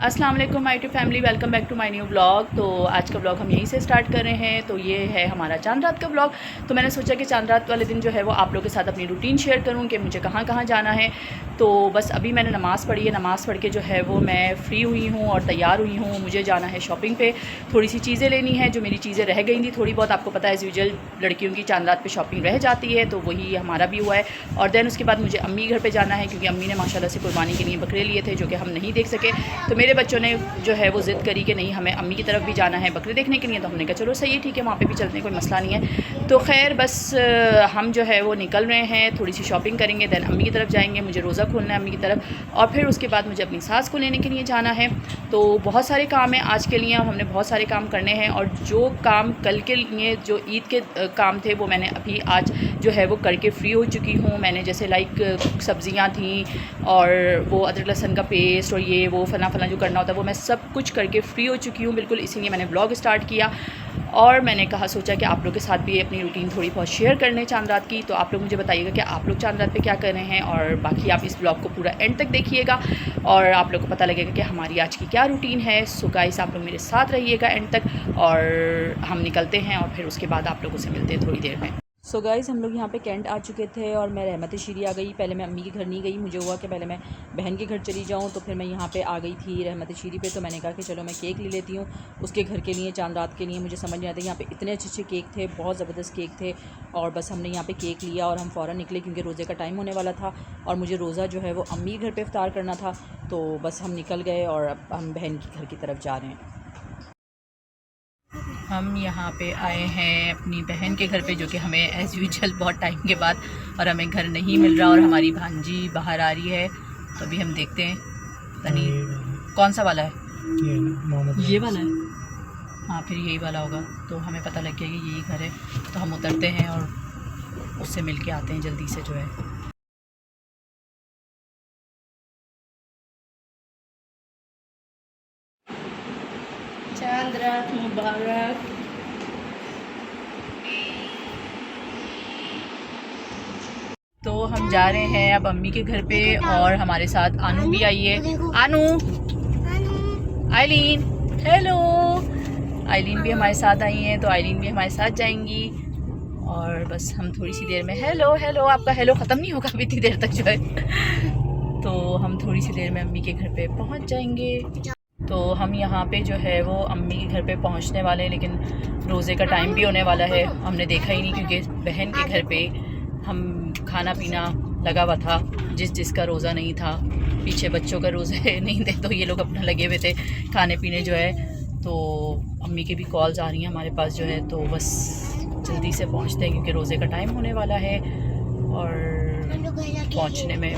अस्सलाम वालेकुम my YouTube family, welcome back to my new blog. तो आज का ब्लॉग हम यहीं से स्टार्ट कर रहे हैं। तो ये है हमारा चांद रात का ब्लॉग। तो मैंने सोचा कि चांद रात वाले दिन जो है वो आप लोगों के साथ अपनी रूटीन शेयर करूं कि मुझे कहाँ कहाँ जाना है। तो बस अभी मैंने नमाज़ पढ़ी है, नमाज़ पढ़ के जो है वो मैं फ़्री हुई हूँ और तैयार हुई हूँ। मुझे जाना है शॉपिंग पे, थोड़ी सी चीज़ें लेनी है, जो मेरी चीज़ें रह गई थी थोड़ी बहुत। आपको पता है एज़ यूजुअल लड़कियों की चांद रात पे शॉपिंग रह जाती है, तो वही हमारा भी हुआ है। और देन उसके बाद मुझे अम्मी घर पे जाना है, क्योंकि अम्मी ने माशाल्लाह से कुर्बानी के लिए बकरे लिए थे जो कि हम नहीं देख सके। तो मेरे बच्चों ने जो है वो ज़िद करी कि नहीं, हमें अम्मी की तरफ भी जाना है बकरे देखने के लिए। तो हमने कहा चलो सही है, ठीक है, वहाँ पे भी चलते हैं, कोई मसला नहीं है। तो खैर बस हम जो है वो निकल रहे हैं, थोड़ी सी शॉपिंग करेंगे, दैन अम्मी की तरफ जाएंगे। मुझे रोज़ा खोलना है अम्मी की तरफ, और फिर उसके बाद मुझे अपनी सास को लेने के लिए जाना है। तो बहुत सारे काम हैं आज के लिए, हमने बहुत सारे काम करने हैं। और जो काम कल के लिए जो ईद के काम थे, वो मैंने अभी आज जो है वो करके फ़्री हो चुकी हूँ। मैंने जैसे लाइक सब्ज़ियाँ थी और वो अदरक लहसुन का पेस्ट और ये वो फला फला जो करना होता है, वो मैं सब कुछ करके फ़्री हो चुकी हूँ बिल्कुल। इसीलिए मैंने ब्लॉग स्टार्ट किया और मैंने कहा सोचा कि आप लोग के साथ भी अपनी रूटीन थोड़ी बहुत शेयर कर लें चांद रात की। तो आप लोग मुझे बताइएगा कि आप लोग चांद रात पे क्या कर रहे हैं, और बाकी आप इस ब्लॉग को पूरा एंड तक देखिएगा और आप लोग को पता लगेगा कि हमारी आज की क्या रूटीन है। सो गाइस, आप लोग मेरे साथ रहिएगा एंड तक, और हम निकलते हैं और फिर उसके बाद आप लोगों से मिलते हैं थोड़ी देर में। सो गाइस, हम लोग यहाँ पे कैंट आ चुके थे और मैं रहमत शीरी आ गई। पहले मैं अम्मी के घर नहीं गई, मुझे हुआ कि पहले मैं बहन के घर चली जाऊँ। तो फिर मैं यहाँ पे आ गई थी रहमत शीरी पे। तो मैंने कहा कि चलो मैं केक ले लेती हूँ उसके घर के लिए, चांद रात के लिए। मुझे समझ नहीं आता, यहाँ पे इतने अच्छे अच्छे केक थे, बहुत ज़बरदस्त केक थे। और बस हमने यहाँ पर केक लिया और हम फ़ौरन निकले, क्योंकि रोज़े का टाइम होने वाला था और मुझे रोज़ा जो है वो अम्मी के घर पर इफ्तार करना था। तो बस हम निकल गए और अब हम बहन के घर की तरफ जा रहे हैं। हम यहाँ पे आए हैं अपनी बहन के घर पे, जो कि हमें एज़ यूजुअल बहुत टाइम के बाद, और हमें घर नहीं मिल रहा, और हमारी भांजी बाहर आ रही है। तो अभी हम देखते हैं तनी कौन सा वाला है, ये वाला है, हाँ फिर यही वाला होगा। तो हमें पता लग गया कि यही घर है। तो हम उतरते हैं और उससे मिल के आते हैं जल्दी से जो है। चांद रात मुबारक। तो हम जा रहे हैं अब अम्मी के घर पे, और हमारे साथ आनू भी आई है। आनू, आइलीन, हेलो। आइलीन भी हमारे साथ आई हैं, तो आइलीन भी हमारे साथ जाएंगी। और बस हम थोड़ी सी देर में, हेलो हेलो, आपका हेलो ख़त्म नहीं होगा अभी इतनी देर तक जो है। तो हम थोड़ी सी देर में अम्मी के घर पे पहुंच जाएंगे। तो हम यहाँ पे जो है वो अम्मी के घर पे पहुँचने वाले हैं, लेकिन रोज़े का टाइम भी होने वाला है, हमने देखा ही नहीं, क्योंकि बहन के घर पे हम खाना पीना लगा हुआ था। जिसका रोज़ा नहीं था, पीछे बच्चों का रोज़े नहीं थे, तो ये लोग अपना लगे हुए थे खाने पीने जो है। तो अम्मी की भी कॉल्स आ रही हैं हमारे पास जो है। तो बस जल्दी से पहुँचते हैं, क्योंकि रोज़े का टाइम होने वाला है और पहुँचने में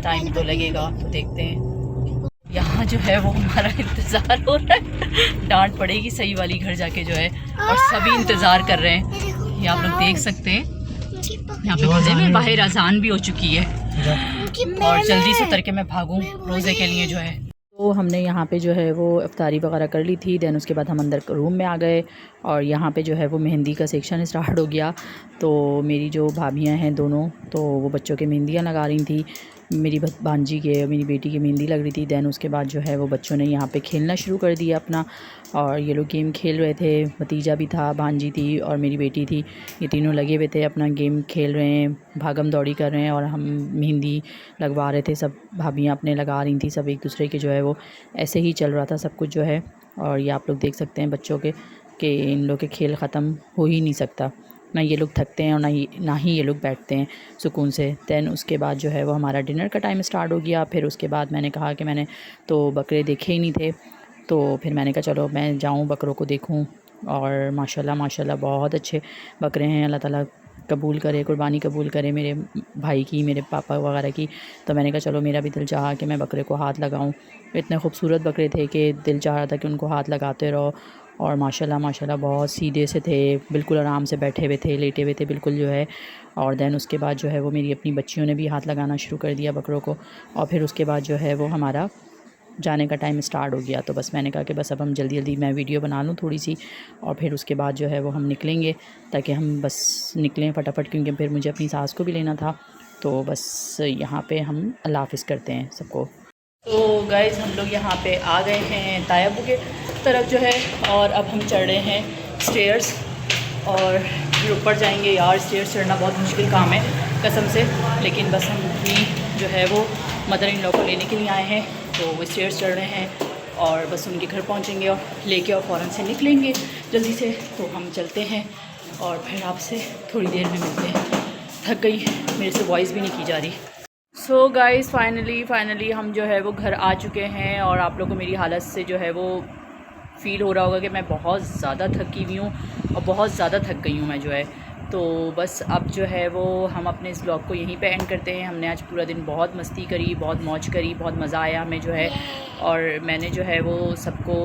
टाइम तो लगेगा। तो देखते हैं, यहाँ जो है वो हमारा इंतज़ार हो रहा है। डांट पड़ेगी सही वाली घर जाके जो है, और सभी इंतज़ार कर रहे हैं। ये आप लोग देख सकते हैं, यहाँ पे मज़े में बाहर अजान भी हो चुकी है, और जल्दी से उतर के मैं भागूं रोज़े के लिए जो है। तो हमने यहाँ पे जो है वो इफ्तारी वगैरह कर ली थी। दैन उसके बाद हम अंदर रूम में आ गए, और यहाँ पे जो है वो मेहंदी का सेक्शन स्टार्ट हो गया। तो मेरी जो भाभियाँ हैं दोनों, तो वो बच्चों के मेहंदियाँ लगा रही थी। मेरी भांजी के, मेरी बेटी की मेहंदी लग रही थी। दैन उसके बाद जो है वो बच्चों ने यहाँ पे खेलना शुरू कर दिया अपना, और ये लोग गेम खेल रहे थे। भतीजा भी था, भांजी थी और मेरी बेटी थी, ये तीनों लगे हुए थे अपना गेम खेल रहे हैं, भागम दौड़ी कर रहे हैं, और हम मेहंदी लगवा रहे थे। सब भाभियाँ अपने लगा रही थी, सब एक दूसरे के जो है वो ऐसे ही चल रहा था सब कुछ जो है। और ये आप लोग देख सकते हैं बच्चों के कि इन लोग के खेल ख़त्म हो ही नहीं सकता, ना ये लोग थकते हैं और ना ही ये लोग बैठते हैं सुकून से। दैन उसके बाद जो है वो हमारा डिनर का टाइम स्टार्ट हो गया। फिर उसके बाद मैंने कहा कि मैंने तो बकरे देखे ही नहीं थे, तो फिर मैंने कहा चलो मैं जाऊँ बकरों को देखूँ। और माशाल्लाह माशाल्लाह बहुत अच्छे बकरे हैं, अल्लाह ताला कबूल करे, कुर्बानी कबूल करे मेरे भाई की, मेरे पापा वगैरह की। तो मैंने कहा चलो मेरा भी दिल चाहा कि मैं बकरे को हाथ लगाऊं। इतने खूबसूरत बकरे थे कि दिल चाह रहा था कि उनको हाथ लगाते रहो। और माशाल्लाह माशाल्लाह बहुत सीधे से थे, बिल्कुल आराम से बैठे हुए थे, लेटे हुए थे बिल्कुल जो है। और दैन उसके बाद जो है वो मेरी अपनी बच्चियों ने भी हाथ लगाना शुरू कर दिया बकरों को। और फिर उसके बाद जो है वो हमारा जाने का टाइम स्टार्ट हो गया। तो बस मैंने कहा कि बस अब हम जल्दी जल्दी मैं वीडियो बना लूँ थोड़ी सी, और फिर उसके बाद जो है वो हम निकलेंगे, ताकि हम बस निकलें फटाफट, क्योंकि फिर मुझे अपनी सास को भी लेना था। तो बस यहाँ पे हम अल्लाह हाफ़िज़ करते हैं सबको। तो गाइस हम लोग यहाँ पे आ गए हैं तायाबू के तरफ जो है, और अब हम चढ़ रहे हैं स्टेयर्स और फिर ऊपर जाएंगे। यार स्टेयर्स चढ़ना बहुत मुश्किल काम है कसम से, लेकिन बस हम अपनी जो है वो मदर इन लॉ को लेने के लिए आए हैं, तो वो स्टेयर्स चढ़ रहे हैं और बस उनके घर पहुँचेंगे और लेके और फ़ौरन से निकलेंगे जल्दी से। तो हम चलते हैं और फिर आपसे थोड़ी देर में मिलते हैं। थक गई, मेरे से वॉइस भी नहीं की जा रही। सो गाइस फाइनली हम जो है वो घर आ चुके हैं, और आप लोगों को मेरी हालत से जो है वो फ़ील हो रहा होगा कि मैं बहुत ज़्यादा थकी हुई हूँ और बहुत ज़्यादा थक गई हूँ मैं जो है। तो बस अब जो है वो हम अपने इस ब्लॉग को यहीं पे एंड करते हैं। हमने आज पूरा दिन बहुत मस्ती करी, बहुत मौज करी, बहुत मज़ा आया हमें जो है, और मैंने जो है वो सबको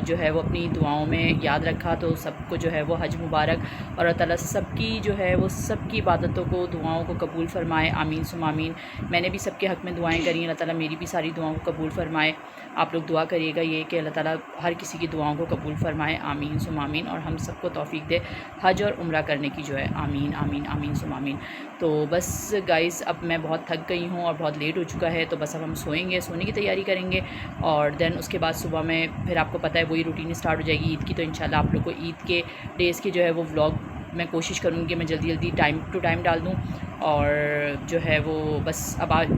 जो है वो अपनी दुआओं में याद रखा। तो सबको जो है वो हज मुबारक, और अल्लाह ताला सबकी जो है वो सबकी इबादतों को, दुआओं को कबूल फ़रमाए, आमीन सुम आमीन। मैंने भी सबके हक़ में दुआएं करी, अल्लाह ताला मेरी भी सारी दुआओं को कबूल फ़रमाए। आप लोग दुआ करिएगा ये कि अल्लाह ताला हर किसी की दुआओं को कबूल फ़रमाए, आमीन सुम आमीन, और हम सबको तौफ़ीक दे हज और उम्रा करने की जो है, आमीन आमीन आमीन सुम आमीन। तो बस गाइस अब मैं बहुत थक गई हूँ और बहुत लेट हो चुका है, तो बस अब हम सोएंगे, सोने की तैयारी करेंगे, और देन उसके बाद सुबह में फिर आपको पता है वही रूटीन स्टार्ट हो जाएगी ईद की। तो इंशाल्लाह आप लोग को ईद के डेज़ के जो है वो व्लॉग मैं कोशिश करूँगी कि मैं जल्दी टाइम टू टाइम डाल दूँ, और जो है वो बस अब आज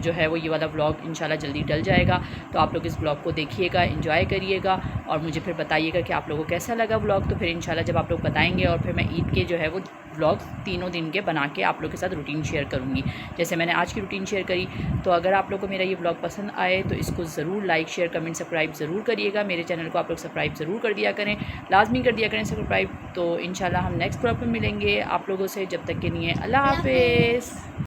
जो है वो ये वाला व्लॉग इंशाल्लाह जल्दी डल जाएगा। तो आप लोग इस व्लॉग को देखिएगा, एंजॉय करिएगा, और मुझे फिर बताइएगा कि आप लोगों को कैसा लगा व्लॉग। तो फिर इंशाल्लाह जब आप लोग बताएंगे, और फिर मैं ईद के जो है वो व्लॉग तीनों दिन के बना के आप लोग के साथ रूटीन शेयर करूँगी, जैसे मैंने आज की रूटीन शेयर करी। तो अगर आप लोग को मेरा ये व्लॉग पसंद आए तो इसको ज़रूर लाइक शेयर कमेंट सब्सक्राइब ज़रूर करिएगा। मेरे चैनल को आप लोग सब्सक्राइब ज़रूर कर दिया करें, लाजमी कर दिया करें सब्सक्राइब। तो इंशाल्लाह हम नेक्स्ट व्लॉग में मिलेंगे आप लोगों से, जब तक के लिए अल्लाह हाफ़िज़।